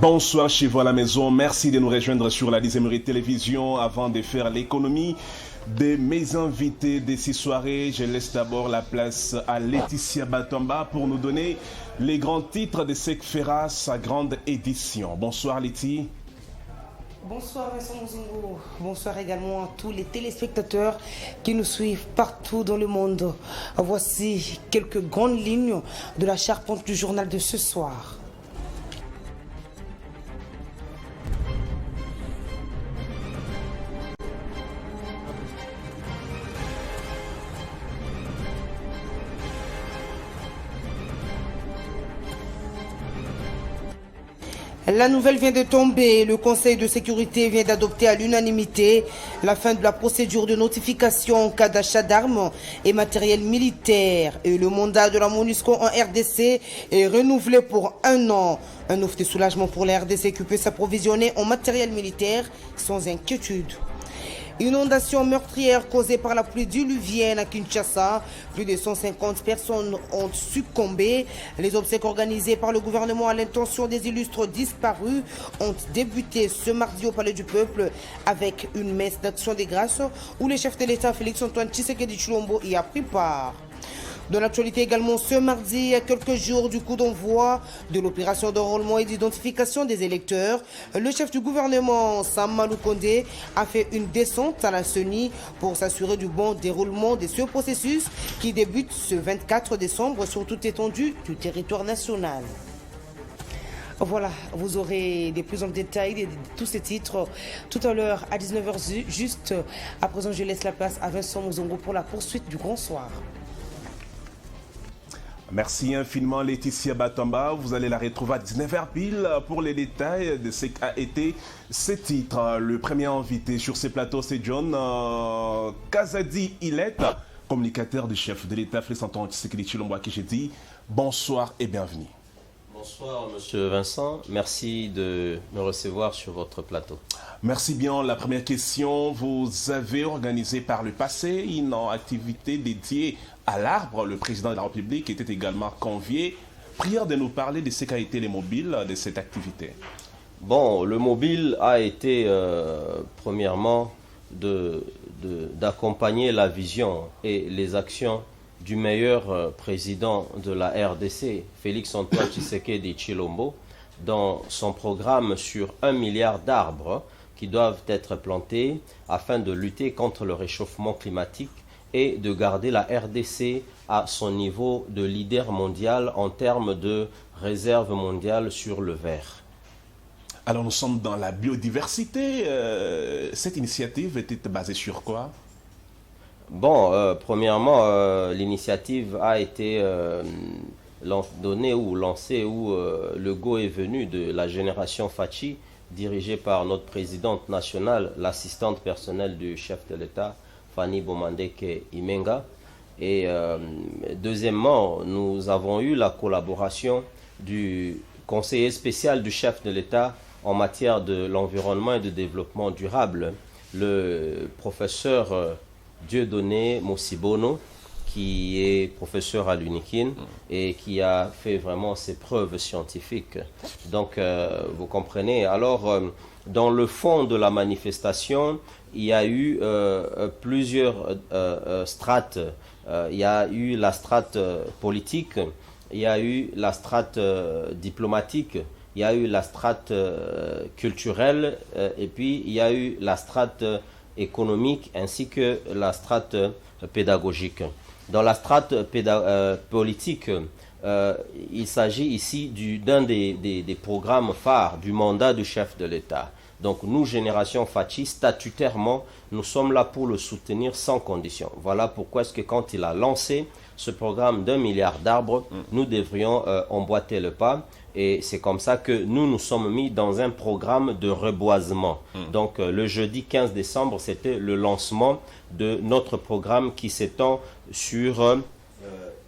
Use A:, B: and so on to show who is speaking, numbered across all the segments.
A: Bonsoir chez vous à la maison, merci de nous rejoindre sur la Deuxième Télévision. Avant de faire l'économie de mes invités de ces soirées, je laisse d'abord la place à Laetitia Batamba pour nous donner les grands titres de ce que fera sa grande édition. Bonsoir Letty.
B: Bonsoir Vincent Muzungu, bonsoir également à tous les téléspectateurs qui nous suivent partout dans le monde. Voici quelques grandes lignes de la charpente du journal de ce soir. La nouvelle vient de tomber. Le Conseil de sécurité vient d'adopter à l'unanimité la fin de la procédure de notification en cas d'achat d'armes et matériel militaire. Et le mandat de la MONUSCO en RDC est renouvelé pour 1 an. Un offre de soulagement pour la RDC qui peut s'approvisionner en matériel militaire sans inquiétude. Inondation meurtrière causée par la pluie diluvienne à Kinshasa. Plus de 150 personnes ont succombé. Les obsèques organisées par le gouvernement à l'intention des illustres disparus ont débuté ce mardi au Palais du Peuple avec une messe d'action des grâces où le chef de l'État Félix-Antoine Tshisekedi Tshilombo y a pris part. Dans l'actualité également, ce mardi, à quelques jours du coup d'envoi de l'opération d'enrôlement et d'identification des électeurs, le chef du gouvernement, Sam Malou Kondé, a fait une descente à la CENI pour s'assurer du bon déroulement de ce processus qui débute ce 24 décembre sur toute étendue du territoire national. Voilà, vous aurez des plus en détail de tous ces titres tout à l'heure à 19h juste. À présent, je laisse la place à Vincent Muzungu pour la poursuite du grand soir.
A: Merci infiniment Laetitia Batamba. Vous allez la retrouver à 19h pile pour les détails de ce qu'a été ce titre. Le premier invité sur ce plateau, c'est John Kazadi Ilet, communicateur du chef de l'État Félix-Antoine Tshisekedi Tshilombo qui j'ai dit bonsoir et bienvenue.
C: Bonsoir Monsieur Vincent, merci de me recevoir sur votre plateau.
A: Merci bien. La première question, vous avez organisé par le passé une activité dédiée à l'arbre. Le président de la République était également convié. Prière de nous parler de ce qu'a été les mobiles de cette activité.
C: Bon, le mobile a été premièrement d'accompagner la vision et les actions du meilleur président de la RDC, Félix-Antoine Tshisekedi Tshilombo, dans son programme sur 1 milliard d'arbres qui doivent être plantés afin de lutter contre le réchauffement climatique et de garder la RDC à son niveau de leader mondial en termes de réserve mondiale sur le verre.
A: Alors nous sommes dans la biodiversité. Cette initiative était basée sur quoi?
C: Bon, premièrement, l'initiative a été donnée ou lancée où le go est venu de la génération Fachi, dirigée par notre présidente nationale, l'assistante personnelle du chef de l'État, Fanny Bomandeke Imenga. Et deuxièmement, nous avons eu la collaboration du conseiller spécial du chef de l'État en matière de l'environnement et de développement durable, le professeur Dieudonné Mosibono, qui est professeur à l'UNIKIN et qui a fait vraiment ses preuves scientifiques. Donc, vous comprenez. Alors, dans le fond de la manifestation, il y a eu plusieurs strates. Il y a eu la strate politique, il y a eu la strate diplomatique, il y a eu la strate culturelle et puis il y a eu la strate économique ainsi que la strate pédagogique. Dans la strate politique, il s'agit ici d'un des programmes phares du mandat du chef de l'État. Donc nous, Génération Fachi, statutairement, nous sommes là pour le soutenir sans condition. Voilà pourquoi est-ce que quand il a lancé ce programme d'1 milliard d'arbres, nous devrions emboîter le pas. Et c'est comme ça que nous nous sommes mis dans un programme de reboisement. Donc le jeudi 15 décembre, c'était le lancement de notre programme qui s'étend sur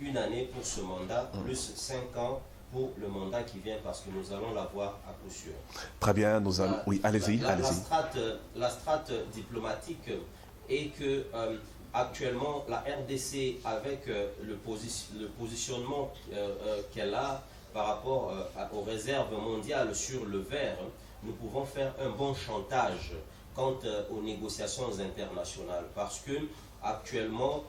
C: une année pour ce mandat, plus 5 ans pour le mandat qui vient, parce que nous allons l'avoir à coup sûr.
A: Très bien, nous allons... Oui, allez-y, allez-y.
C: La strate diplomatique est que actuellement, la RDC, avec le positionnement qu'elle a, par rapport aux réserves mondiales sur le verre, nous pouvons faire un bon chantage quant aux négociations internationales. Parce que actuellement,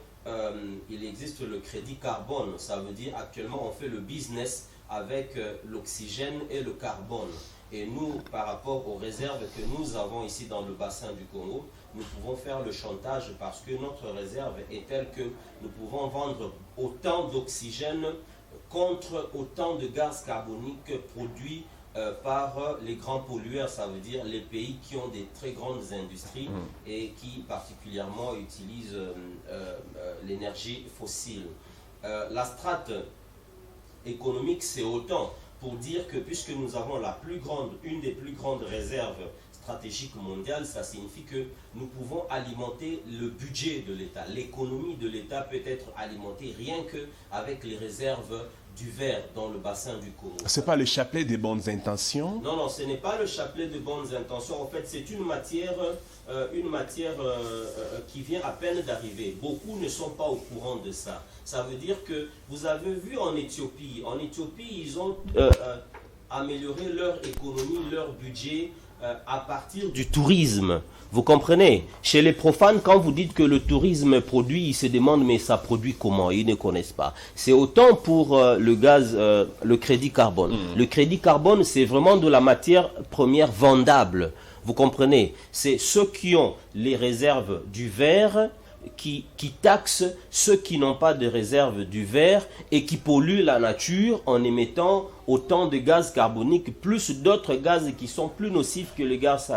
C: il existe le crédit carbone. Ça veut dire actuellement on fait le business avec l'oxygène et le carbone. Et nous, par rapport aux réserves que nous avons ici dans le bassin du Congo, nous pouvons faire le chantage parce que notre réserve est telle que nous pouvons vendre autant d'oxygène contre autant de gaz carbonique produits par les grands pollueurs, ça veut dire les pays qui ont des très grandes industries et qui particulièrement utilisent l'énergie fossile. La strate économique, c'est autant pour dire que puisque nous avons une des plus grandes réserves stratégiques mondiales, ça signifie que nous pouvons alimenter le budget de l'État. L'économie de l'État peut être alimentée rien qu'avec les réserves du verre dans le bassin du Congo.
A: Ce n'est pas le chapelet des bonnes intentions?
C: Non, non, ce n'est pas le chapelet de bonnes intentions. En fait, c'est une matière qui vient à peine d'arriver. Beaucoup ne sont pas au courant de ça. Ça veut dire que vous avez vu en Éthiopie, ils ont amélioré leur économie, leur budget à partir du tourisme. Vous comprenez? Chez les profanes, quand vous dites que le tourisme produit, ils se demandent mais ça produit comment? Ils ne connaissent pas. C'est autant pour le gaz, le crédit carbone. Le crédit carbone, c'est vraiment de la matière première vendable. Vous comprenez? C'est ceux qui ont les réserves du verre qui taxent ceux qui n'ont pas de réserve du verre et qui polluent la nature en émettant autant de gaz carbonique, plus d'autres gaz qui sont plus nocifs que le gaz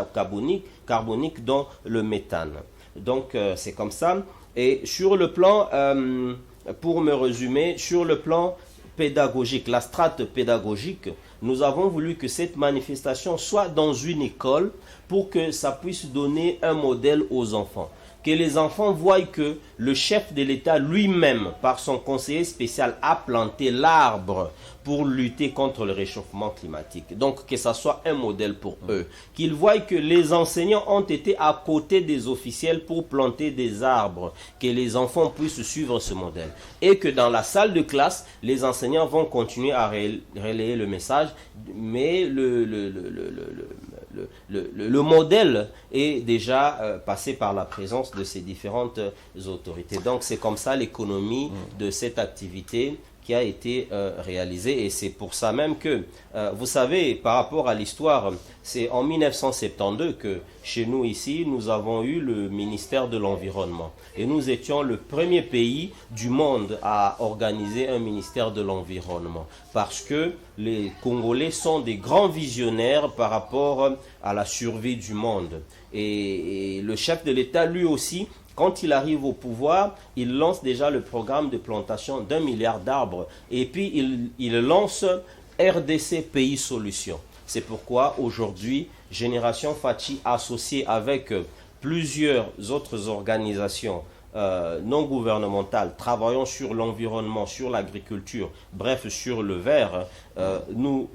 C: carbonique dont le méthane. Donc c'est comme ça. Et sur le plan, pour me résumer, sur le plan pédagogique, la strate pédagogique, nous avons voulu que cette manifestation soit dans une école pour que ça puisse donner un modèle aux enfants. Que les enfants voient que le chef de l'État lui-même, par son conseiller spécial, a planté l'arbre pour lutter contre le réchauffement climatique. Donc que ça soit un modèle pour eux. Qu'ils voient que les enseignants ont été à côté des officiels pour planter des arbres. Que les enfants puissent suivre ce modèle. Et que dans la salle de classe, les enseignants vont continuer à relayer le message. Mais le modèle est déjà passé par la présence de ces différentes autorités. Donc c'est comme ça l'économie de cette activité qui a été réalisée. Et c'est pour ça même que, vous savez, par rapport à l'histoire, c'est en 1972 que chez nous ici, nous avons eu le ministère de l'Environnement. Et nous étions le premier pays du monde à organiser un ministère de l'Environnement. Parce que les Congolais sont des grands visionnaires par rapport à la survie du monde. Et le chef de l'État, lui aussi, quand il arrive au pouvoir, il lance déjà le programme de plantation d'1 milliard d'arbres. Et puis, il lance RDC Pays Solutions. C'est pourquoi, aujourd'hui, Génération Fachi, associée avec plusieurs autres organisations non gouvernementales, travaillant sur l'environnement, sur l'agriculture, bref, sur le verre, nous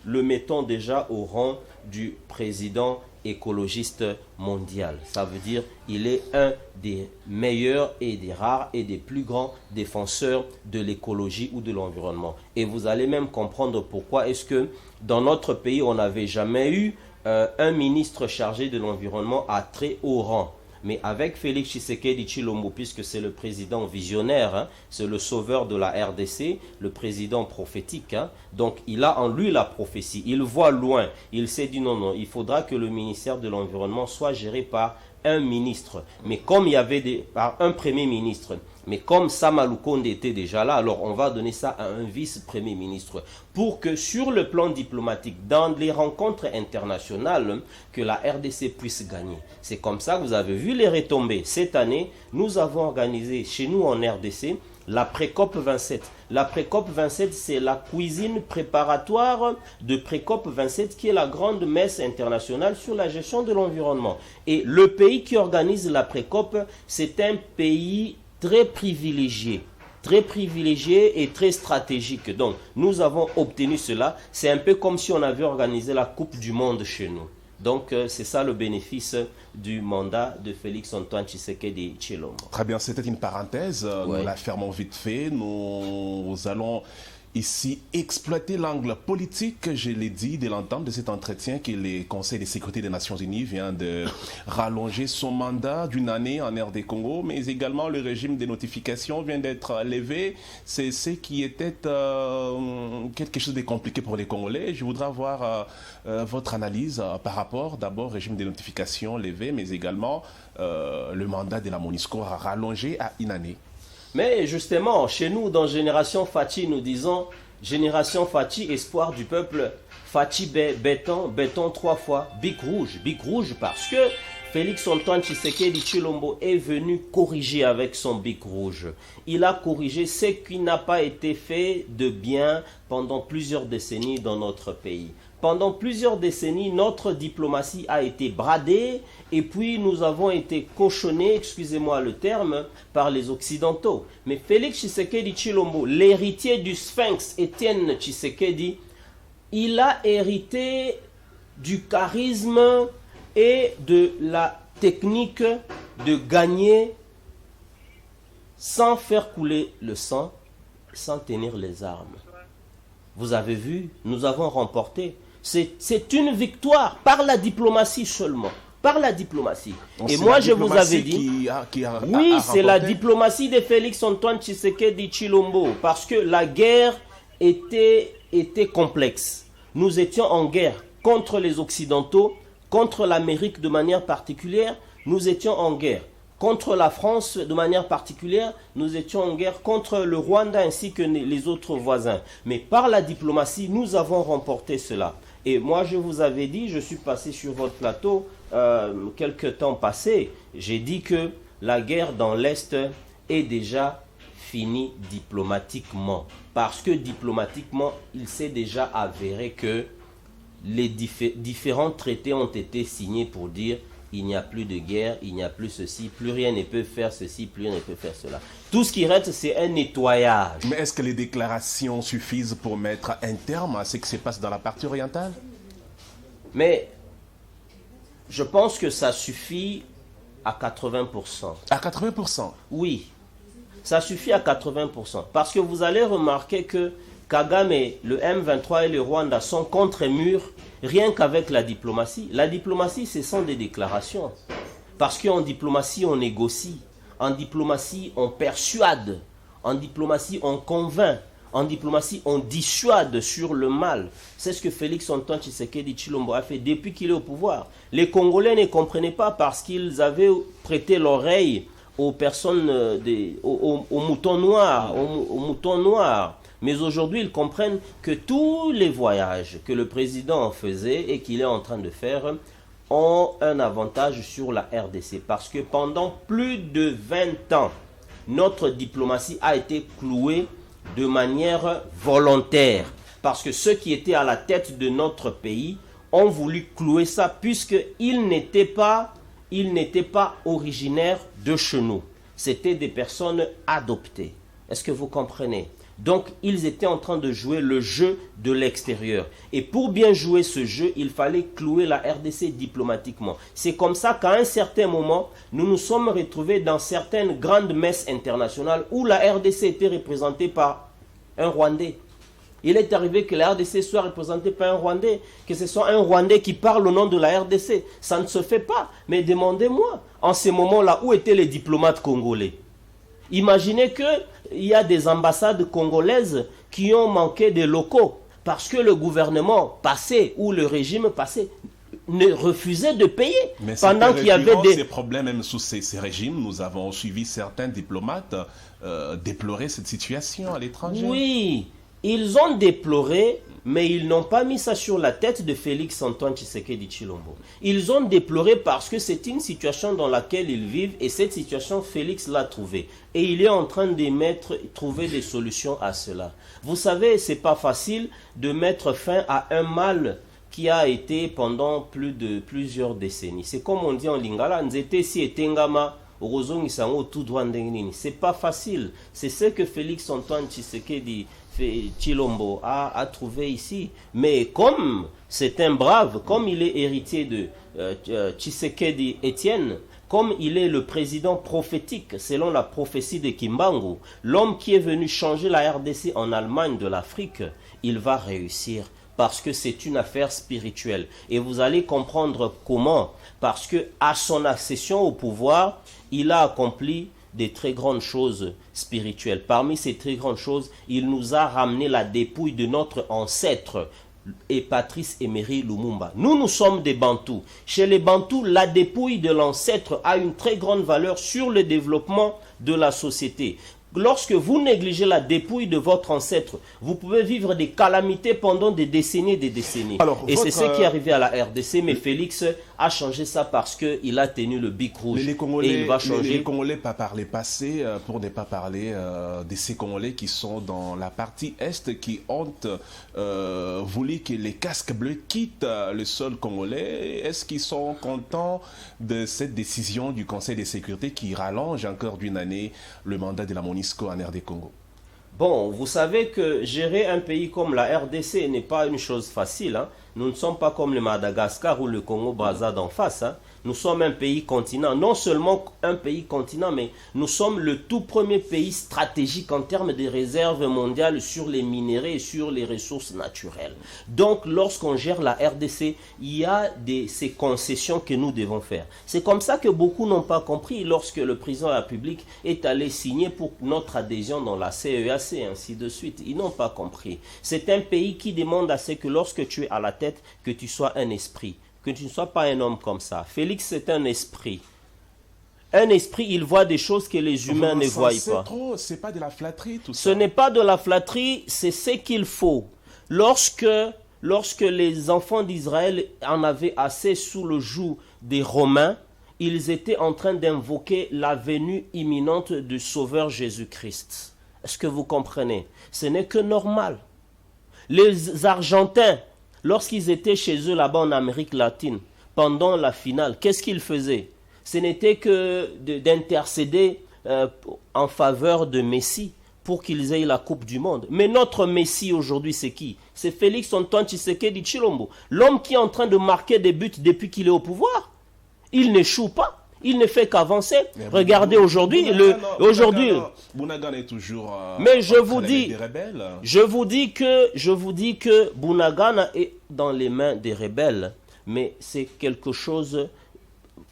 C: le mettons déjà au rang du président écologiste mondial. Ça veut dire il est un des meilleurs et des rares et des plus grands défenseurs de l'écologie ou de l'environnement. Et vous allez même comprendre pourquoi est-ce que dans notre pays, on n'avait jamais eu un ministre chargé de l'environnement à très haut rang. Mais avec Félix Tshisekedi Tshilombo, puisque c'est le président visionnaire, hein, c'est le sauveur de la RDC, le président prophétique, hein, donc il a en lui la prophétie, il voit loin, il s'est dit non, il faudra que le ministère de l'Environnement soit géré par un ministre, mais comme il y avait par un premier ministre. Mais comme Sama Lukonde était déjà là, alors on va donner ça à un vice-premier ministre pour que sur le plan diplomatique, dans les rencontres internationales, que la RDC puisse gagner. C'est comme ça que vous avez vu les retombées. Cette année, nous avons organisé chez nous en RDC la pré-COP 27. La pré-COP 27, c'est la cuisine préparatoire de pré-COP 27 qui est la grande messe internationale sur la gestion de l'environnement. Et le pays qui organise la pré-COP, c'est un pays très privilégié et très stratégique. Donc, nous avons obtenu cela. C'est un peu comme si on avait organisé la Coupe du Monde chez nous. Donc, c'est ça le bénéfice du mandat de Félix Antoine Tshisekedi Tshilombo.
A: Très bien, c'était une parenthèse.
C: Ouais.
A: Nous la fermons vite fait. Nous allons ici exploiter l'angle politique, je l'ai dit dès l'entame de cet entretien, que le Conseil de sécurité des Nations Unies vient de rallonger son mandat d'une année en RD Congo, mais également le régime des notifications vient d'être levé. C'est ce qui était quelque chose de compliqué pour les Congolais. Je voudrais avoir votre analyse par rapport d'abord au régime des notifications levé, mais également le mandat de la MONUSCO rallongé à une année.
C: Mais justement, chez nous, dans Génération Fachi, nous disons Génération Fachi, espoir du peuple, Fachi béton 3 fois, bic rouge parce que Félix Antoine Tshisekedi Tshilombo est venu corriger avec son bic rouge. Il a corrigé ce qui n'a pas été fait de bien pendant plusieurs décennies dans notre pays. Pendant plusieurs décennies, notre diplomatie a été bradée et puis nous avons été cochonnés, excusez-moi le terme, par les Occidentaux. Mais Félix Tshisekedi Tshilombo, l'héritier du Sphinx Étienne Tshisekedi, il a hérité du charisme et de la technique de gagner sans faire couler le sang, sans tenir les armes. Vous avez vu, nous avons remporté. C'est une victoire par la diplomatie seulement. Par la diplomatie.
A: Donc
C: et moi, je vous avais dit... Oui, c'est la diplomatie de Félix Antoine Tshisekedi Tshilombo. Parce que la guerre était complexe. Nous étions en guerre contre les Occidentaux, contre l'Amérique de manière particulière. Nous étions en guerre contre la France de manière particulière. Nous étions en guerre contre le Rwanda ainsi que les autres voisins. Mais par la diplomatie, nous avons remporté cela. Et moi, je vous avais dit, je suis passé sur votre plateau quelques temps passés, j'ai dit que la guerre dans l'Est est déjà finie diplomatiquement. Parce que diplomatiquement, il s'est déjà avéré que les différents traités ont été signés pour dire il n'y a plus de guerre, il n'y a plus ceci, plus rien ne peut faire ceci, plus rien ne peut faire cela. Tout ce qui reste, c'est un nettoyage.
A: Mais est-ce que les déclarations suffisent pour mettre un terme à ce qui se passe dans la partie orientale?
C: Mais je pense que ça suffit à 80%.
A: À 80%?
C: Oui, ça suffit à 80%. Parce que vous allez remarquer que Kagame, le M23 et le Rwanda sont contre murs rien qu'avec la diplomatie. La diplomatie, ce sont des déclarations. Parce qu'en diplomatie, on négocie. En diplomatie, on persuade. En diplomatie, on convainc. En diplomatie, on dissuade sur le mal. C'est ce que Félix Antoine Tshisekedi Tshilombo a fait depuis qu'il est au pouvoir. Les Congolais ne comprenaient pas parce qu'ils avaient prêté l'oreille aux personnes, aux moutons noirs, aux moutons noirs. Mais aujourd'hui, ils comprennent que tous les voyages que le président faisait et qu'il est en train de faire ont un avantage sur la RDC. Parce que pendant plus de 20 ans, notre diplomatie a été clouée de manière volontaire. Parce que ceux qui étaient à la tête de notre pays ont voulu clouer ça puisqu'ils n'étaient pas originaires de chez nous. C'était des personnes adoptées. Est-ce que vous comprenez ? Donc, ils étaient en train de jouer le jeu de l'extérieur. Et pour bien jouer ce jeu, il fallait clouer la RDC diplomatiquement. C'est comme ça qu'à un certain moment, nous nous sommes retrouvés dans certaines grandes messes internationales où la RDC était représentée par un Rwandais. Il est arrivé que la RDC soit représentée par un Rwandais, que ce soit un Rwandais qui parle au nom de la RDC. Ça ne se fait pas. Mais demandez-moi, en ces moments-là, où étaient les diplomates congolais ? Imaginez qu'il y a des ambassades congolaises qui ont manqué de locaux parce que le gouvernement passé ou le régime passé ne refusait de payer.
A: Mais
C: pendant qu'il y avait
A: ces problèmes, même sous ces régimes, nous avons suivi certains diplomates déplorer cette situation à l'étranger.
C: Oui, ils ont déploré, mais ils n'ont pas mis ça sur la tête de Félix Antoine Tshisekedi Tshilombo. Ils ont déploré parce que c'est une situation dans laquelle ils vivent et cette situation, Félix l'a trouvée. Et il est en train de trouver des solutions à cela. Vous savez, c'est pas facile de mettre fin à un mal qui a été pendant plusieurs décennies. C'est comme on dit en lingala, nzete si etengama orozongisango tout droit ndengini. C'est pas facile. C'est ce que Félix Antoine Tshisekedi Tshilombo a trouvé ici. Mais comme c'est un brave, comme il est héritier de Tshisekedi Étienne, comme il est le président prophétique, selon la prophétie de Kimbangu, l'homme qui est venu changer la RDC en Allemagne de l'Afrique, il va réussir. Parce que c'est une affaire spirituelle. Et vous allez comprendre comment. Parce que à son accession au pouvoir, il a accompli des très grandes choses spirituelles. Parmi ces très grandes choses, il nous a ramené la dépouille de notre ancêtre, et Patrice Emery Lumumba. Nous sommes des Bantous. Chez les Bantous, la dépouille de l'ancêtre a une très grande valeur sur le développement de la société. Lorsque vous négligez la dépouille de votre ancêtre, vous pouvez vivre des calamités pendant des décennies et des décennies.
A: Alors,
C: et c'est ce qui est arrivé à la RDC, mais Félix a changé ça parce qu'il a tenu le bic rouge.
A: Congolais,
C: et il va changer.
A: Les Congolais, pas par les passés, pour ne pas parler de ces Congolais qui sont dans la partie Est, qui ont voulu que les casques bleus quittent le sol congolais. Est-ce qu'ils sont contents de cette décision du Conseil de sécurité qui rallonge encore d'une année le mandat de la MONUSCO en RD Congo?
C: Bon, vous savez que gérer un pays comme la RDC n'est pas une chose facile. Hein. Nous ne sommes pas comme le Madagascar ou le Congo-Brazza d'en face. Hein. Nous sommes un pays continent. Non seulement un pays continent, mais nous sommes le tout premier pays stratégique en termes de réserves mondiales sur les minéraux et sur les ressources naturelles. Donc, lorsqu'on gère la RDC, il y a ces concessions que nous devons faire. C'est comme ça que beaucoup n'ont pas compris lorsque le président de la République est allé signer pour notre adhésion dans la CEAC, ainsi de suite. Ils n'ont pas compris. C'est un pays qui demande à ce que lorsque tu es à la tête, que tu sois un esprit. Que tu ne sois pas un homme comme ça. Félix, c'est un esprit. Un esprit, il voit des choses que les humains ne voient pas.
A: C'est pas de la flatterie, tout ça.
C: Ce n'est pas de la flatterie, c'est ce qu'il faut. Lorsque les enfants d'Israël en avaient assez sous le joug des Romains, ils étaient en train d'invoquer la venue imminente du Sauveur Jésus-Christ. Est-ce que vous comprenez? Ce n'est que normal. Les Argentins, lorsqu'ils étaient chez eux là-bas en Amérique latine, pendant la finale, qu'est-ce qu'ils faisaient? Ce n'était que d'intercéder en faveur de Messi pour qu'ils aient la Coupe du Monde. Mais notre Messi aujourd'hui, c'est qui? C'est Félix Antoine Tshisekedi Tshilombo, l'homme qui est en train de marquer des buts depuis qu'il est au pouvoir. Il n'échoue pas. Il ne fait qu'avancer. Regardez aujourd'hui.
A: Bounagan est toujours.
C: Mais je vous dis que Bounagan est dans les mains des rebelles. Mais c'est quelque chose.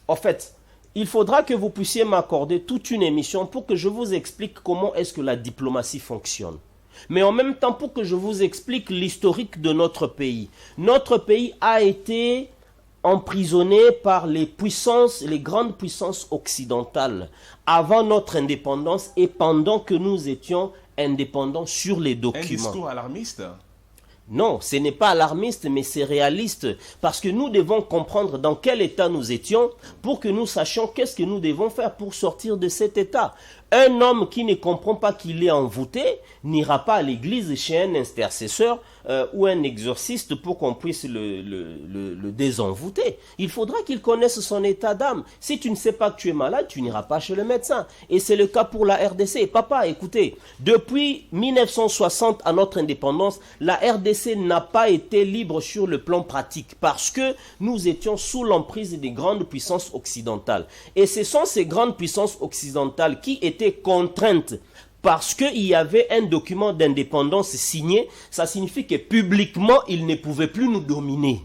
C: En fait, il faudra que vous puissiez m'accorder toute une émission pour que je vous explique comment est-ce que la diplomatie fonctionne. Mais en même temps, pour que je vous explique l'historique de notre pays. Notre pays a été emprisonné par les grandes puissances occidentales avant notre indépendance et pendant que nous étions indépendants sur les documents.
A: Un discours alarmiste?
C: Non, ce n'est pas alarmiste, mais c'est réaliste. Parce que nous devons comprendre dans quel état nous étions pour que nous sachions qu'est-ce que nous devons faire pour sortir de cet état. Un homme qui ne comprend pas qu'il est envoûté n'ira pas à l'église chez un intercesseur ou un exorciste pour qu'on puisse le désenvoûter. Il faudra qu'il connaisse son état d'âme. Si tu ne sais pas que tu es malade, tu n'iras pas chez le médecin. Et c'est le cas pour la RDC. Papa, écoutez, depuis 1960 à notre indépendance, la RDC n'a pas été libre sur le plan pratique parce que nous étions sous l'emprise des grandes puissances occidentales. Et ce sont ces grandes puissances occidentales qui étaient contraintes parce qu'il y avait un document d'indépendance signé. Ça signifie que publiquement, ils ne pouvaient plus nous dominer.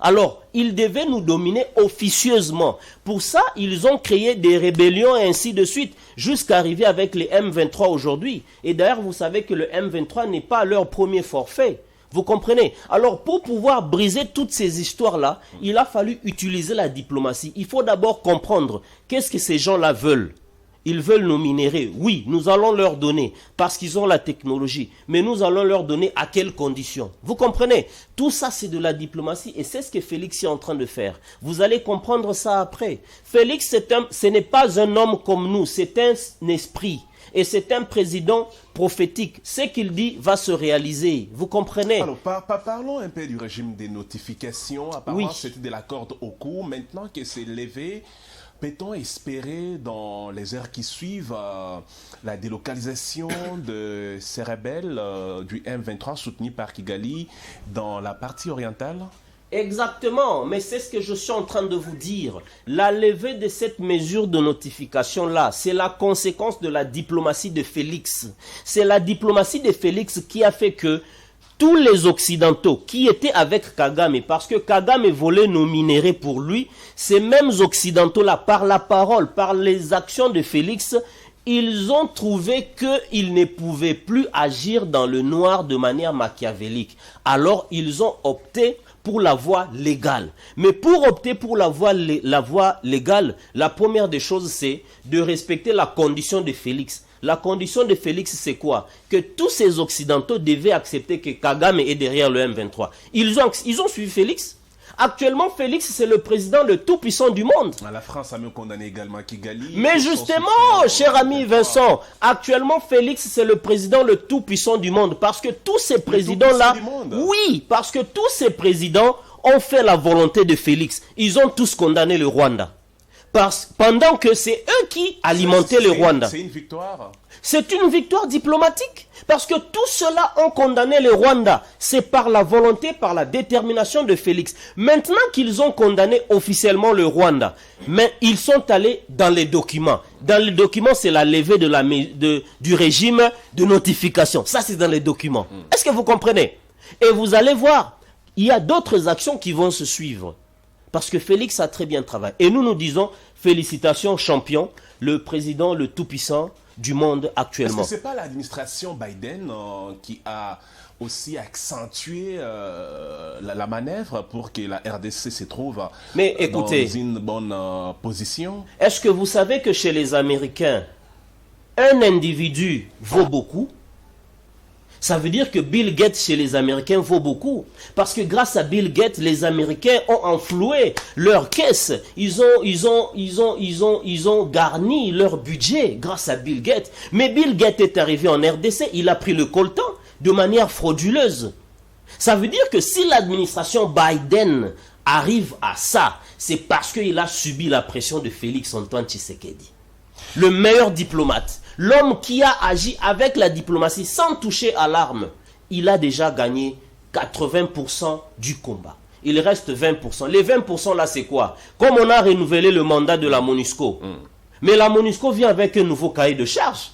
C: Alors, ils devaient nous dominer officieusement. Pour ça, ils ont créé des rébellions et ainsi de suite, jusqu'à arriver avec les M23 aujourd'hui. Et d'ailleurs, vous savez que le M23 n'est pas leur premier forfait. Vous comprenez? Alors, pour pouvoir briser toutes ces histoires-là, il a fallu utiliser la diplomatie. Il faut d'abord comprendre qu'est-ce que ces gens-là veulent. Ils veulent nos minéraux. Oui, nous allons leur donner parce qu'ils ont la technologie. Mais nous allons leur donner à quelles conditions? Vous comprenez? Tout ça, c'est de la diplomatie et c'est ce que Félix est en train de faire. Vous allez comprendre ça après. Félix, ce n'est pas un homme comme nous, c'est un esprit. Et c'est un président prophétique. Ce qu'il dit va se réaliser. Vous comprenez?
A: Alors, parlons un peu du régime des notifications. Apparemment, c'était de la corde au cou. Maintenant que c'est levé, peut-on espérer dans les heures qui suivent la délocalisation de ces rebelles du M23 soutenus par Kigali dans la partie orientale?
C: Exactement, mais c'est ce que je suis en train de vous dire. La levée de cette mesure de notification-là, c'est la conséquence de la diplomatie de Félix. C'est la diplomatie de Félix qui a fait que tous les Occidentaux qui étaient avec Kagame, parce que Kagame volait nos minéraux pour lui, ces mêmes Occidentaux-là, par la parole, par les actions de Félix, ils ont trouvé qu'ils ne pouvaient plus agir dans le noir de manière machiavélique. Alors, ils ont opté pour la voie légale. Mais pour opter pour la voie légale, la première des choses, c'est de respecter la condition de Félix. La condition de Félix, c'est quoi? Que tous ces Occidentaux devaient accepter que Kagame est derrière le M23. Ils ont suivi Félix. Actuellement, Félix, c'est le président le tout-puissant du monde.
A: La France a mieux condamné également Kigali.
C: Mais justement, cher ami Vincent, actuellement, Félix, c'est le président le tout-puissant du monde. Parce que tous ces présidents-là... Oui, parce que tous ces présidents ont fait la volonté de Félix. Ils ont tous condamné le Rwanda. Pendant que c'est eux qui alimentaient le Rwanda.
A: C'est une victoire.
C: C'est une victoire diplomatique. Parce que tous ceux-là ont condamné le Rwanda. C'est par la volonté, par la détermination de Félix. Maintenant qu'ils ont condamné officiellement le Rwanda, mais ils sont allés dans les documents. Dans les documents, c'est la levée du régime de notification. Ça, c'est dans les documents. Est-ce que vous comprenez? Et vous allez voir, il y a d'autres actions qui vont se suivre. Parce que Félix a très bien travaillé. Et nous disons, félicitations champion, le président le tout-puissant du monde actuellement.
A: Est-ce que ce n'est pas l'administration Biden qui a aussi accentué la manœuvre pour que la RDC se trouve dans une bonne position?
C: Est-ce que vous savez que chez les Américains, un individu vaut beaucoup? Ça veut dire que Bill Gates chez les Américains vaut beaucoup. Parce que grâce à Bill Gates, les Américains ont enfloué leur caisse. Ils ont garni leur budget grâce à Bill Gates. Mais Bill Gates est arrivé en RDC, il a pris le coltan de manière frauduleuse. Ça veut dire que si l'administration Biden arrive à ça, c'est parce qu'il a subi la pression de Félix Antoine Tshisekedi. Le meilleur diplomate. L'homme qui a agi avec la diplomatie sans toucher à l'arme, il a déjà gagné 80% du combat. Il reste 20%. Les 20% là, c'est quoi? Comme on a renouvelé le mandat de la MONUSCO. Mais la MONUSCO vient avec un nouveau cahier de charge.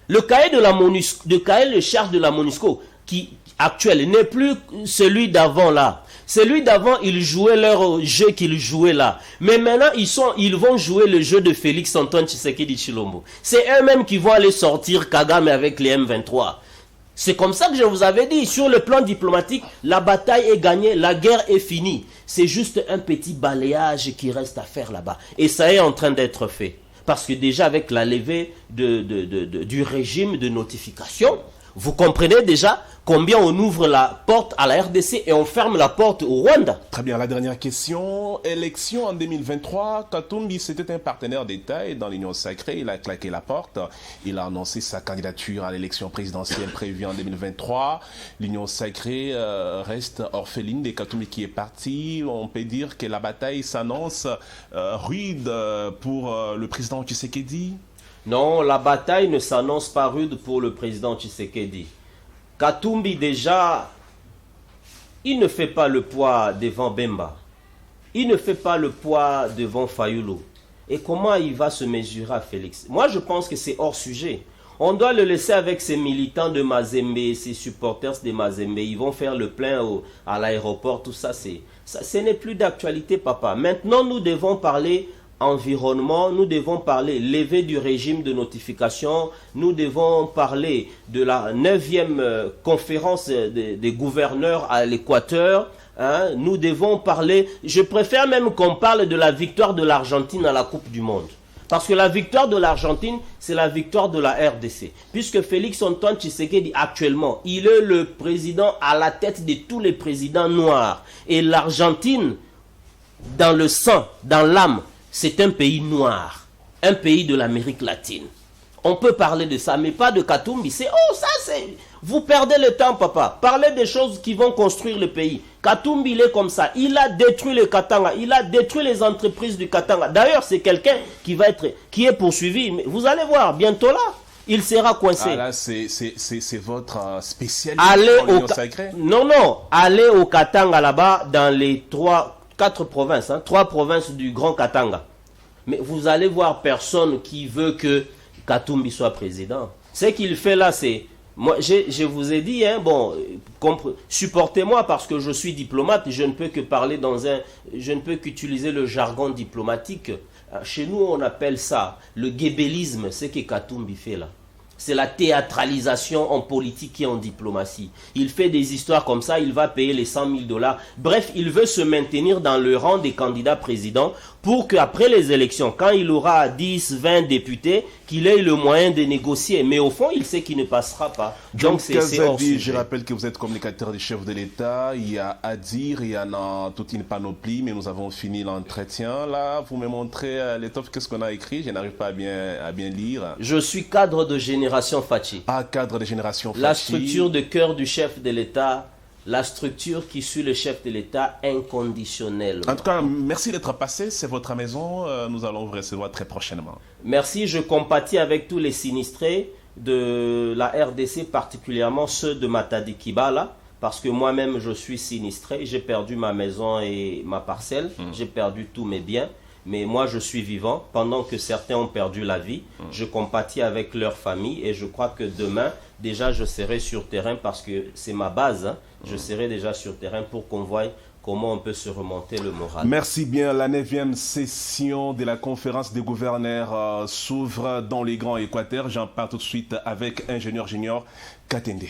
C: Le cahier de charge de la MONUSCO, qui actuel, n'est plus celui d'avant là. Celui d'avant, ils jouaient leur jeu qu'ils jouaient là. Mais maintenant, ils vont jouer le jeu de Félix Antoine Tshisekedi Tshilombo. C'est eux-mêmes qui vont aller sortir Kagame avec les M23. C'est comme ça que je vous avais dit. Sur le plan diplomatique, la bataille est gagnée, la guerre est finie. C'est juste un petit balayage qui reste à faire là-bas. Et ça est en train d'être fait. Parce que déjà avec la levée du régime de notification, vous comprenez déjà combien on ouvre la porte à la RDC et on ferme la porte au Rwanda.
A: Très bien, la dernière question. Élection en 2023, Katumbi, c'était un partenaire d'État et dans l'Union sacrée, il a claqué la porte. Il a annoncé sa candidature à l'élection présidentielle prévue en 2023. L'Union sacrée reste orpheline de Katumbi qui est parti. On peut dire que la bataille s'annonce rude pour le président Tshisekedi.
C: Non, la bataille ne s'annonce pas rude pour le président Tshisekedi. Katumbi déjà, il ne fait pas le poids devant Bemba. Il ne fait pas le poids devant Fayulu. Et comment il va se mesurer à Félix? Moi, je pense que c'est hors sujet. On doit le laisser avec ses militants de Mazembe, ses supporters de Mazembe. Ils vont faire le plein à l'aéroport, tout ça. Ce n'est plus d'actualité, papa. Maintenant, nous devons parler environnement, nous devons parler levée du régime de notification, nous devons parler de la 9e conférence des gouverneurs à l'Équateur, hein. Nous devons parler, je préfère même qu'on parle de la victoire de l'Argentine à la Coupe du Monde. Parce que la victoire de l'Argentine, c'est la victoire de la RDC. Puisque Félix Antoine Tshisekedi, actuellement, il est le président à la tête de tous les présidents noirs. Et l'Argentine, dans le sang, dans l'âme, c'est un pays noir, un pays de l'Amérique latine. On peut parler de ça, mais pas de Katumbi. Vous perdez le temps, papa. Parlez des choses qui vont construire le pays. Katumbi, il est comme ça. Il a détruit le Katanga. Il a détruit les entreprises du Katanga. D'ailleurs, c'est quelqu'un qui est poursuivi. Mais vous allez voir, bientôt là, il sera coincé.
A: Ah là, c'est votre spécialité
C: Allez
A: en l'Union sacrée.
C: Non, allez au Katanga là-bas, dans les 4 provinces, 3 provinces du Grand Katanga. Mais vous allez voir personne qui veut que Katumbi soit président. Ce qu'il fait là, c'est... Moi, je vous ai dit, supportez-moi parce que je suis diplomate, je ne peux que parler je ne peux qu'utiliser le jargon diplomatique. Chez nous, on appelle ça le guébélisme, ce que Katumbi fait là. C'est la théâtralisation en politique et en diplomatie. Il fait des histoires comme ça, il va payer les 100 000 $. Bref, il veut se maintenir dans le rang des candidats présidents pour qu'après les élections, quand il aura 10, 20 députés, qu'il ait le moyen de négocier. Mais au fond, il sait qu'il ne passera pas.
A: Donc c'est hors sujet. Je rappelle que vous êtes communicateur du chef de l'État. Il y a à dire, il y en a toute une panoplie, mais nous avons fini l'entretien. Là, vous me montrez l'étoffe, qu'est-ce qu'on a écrit? Je n'arrive pas à bien lire.
C: Je suis cadre de Génération Fachi.
A: Ah, cadre de Génération Fachi.
C: La structure de cœur du chef de l'État, la structure qui suit le chef de l'État inconditionnellement.
A: En tout cas, merci d'être passé. C'est votre maison. Nous allons vous recevoir très prochainement.
C: Merci. Je compatis avec tous les sinistrés de la RDC, particulièrement ceux de Matadi Kibala, parce que moi-même, je suis sinistré. J'ai perdu ma maison et ma parcelle. J'ai perdu tous mes biens. Mais moi, je suis vivant. Pendant que certains ont perdu la vie, je compatis avec leur famille. Et je crois que demain, déjà, je serai sur terrain parce que c'est ma base. Je serai déjà sur terrain pour qu'on voie comment on peut se remonter le moral.
A: Merci bien. La 9e session de la conférence des gouverneurs s'ouvre dans les Grands Équateurs. J'en parle tout de suite avec ingénieur junior Katende.